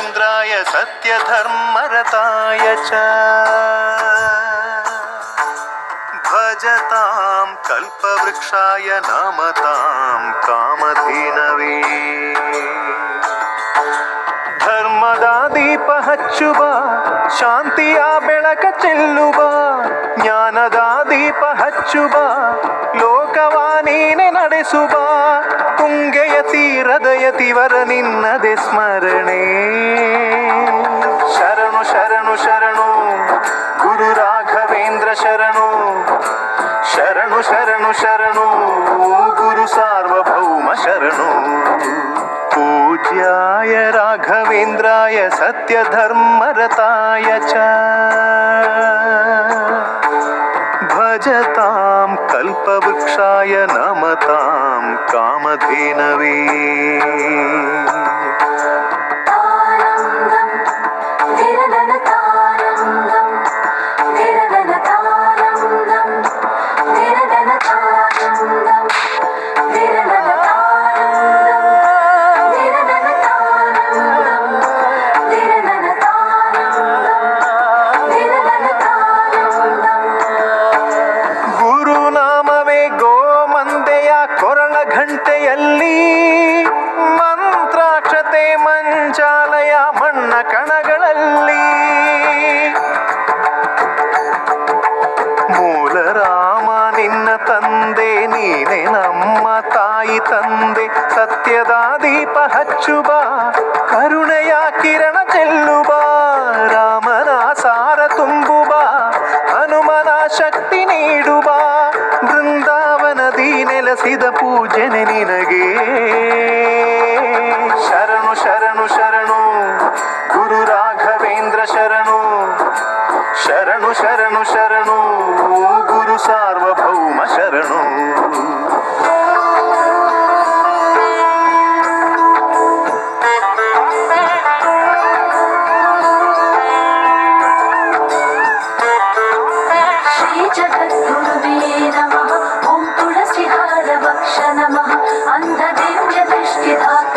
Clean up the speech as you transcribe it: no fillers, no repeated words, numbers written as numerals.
राघवेन्द्राय सत्यधर्मरताय च भजतां कल्पवृक्षाय नमतां कामधेनवे ಧರ್ಮದ ದೀಪ ಹಚ್ಚುವ ಶಾಂತಿಯ ಬೆಳಕ ಚೆಲ್ಲುವ ಜ್ಞಾನದ ದೀಪ ಹಚ್ಚುವ ಲೋಕವ ನೀನೆ ನಡೆಸುವ ತುಂಗೆಯ ತೀರದ ಯತಿವರ ನಿನ್ನದೆ ಸ್ಮರಣೆ ಶರಣು ಶರಣು ಶರಣು ಗುರು ರಾಘವೇಂದ್ರ ಶರಣು ಶರಣು ಶರಣು ಶರಣು ಗುರು ಸಾರ್ವಭೌಮ ಶರಣು पूज्याय राघवेन्द्राय सत्यधर्मरताय च भजतां कल्पवृक्षाय नमतां कामधेनवे ಘಂಟೆಯಲ್ಲಿ ಮಂತ್ರಾಕ್ಷತೆ ಮಂಚಾಲಯ ಮಣ್ಣ ಕಣಗಳಲ್ಲಿ ಮೂಲ ರಾಮ ನಿನ್ನ ತಂದೆ ನೀನೆ ನಮ್ಮ ತಾಯಿ ತಂದೆ ಸತ್ಯದ ದೀಪ ಹಚ್ಚುವ ಕರುಣೆಯ ಕಿರಣ ಚೆಲ್ಲುವ ರಾಮನ ಸಾರ ತುಂಬುವ ಹನುಮನ ಶಕ್ತಿ ನೀಡುವ ಬೃಂದಾವನದಿ ನೆಲೆಸಿದ ಪೂಜನೆ ನಿನಗೆ ಶರಣು ಶರಣು ಶರಣು ಗುರು ರಾಘವೇಂದ್ರ ಶರಣು ಶರಣು ಶರಣು ಶರಣು ಗುರು ಸಾರ್ವಭೌಮ ಶರಣು ಶ್ರೀ ಜಗದ್ಗುರುವೇ ನಮಃ ಓಂ ತುಳಸಿ ಹಾರ ವಕ್ಷ ನಮಃ ಅಂಧ ದಿವ್ಯ ದೃಷ್ಟಿಧಾತ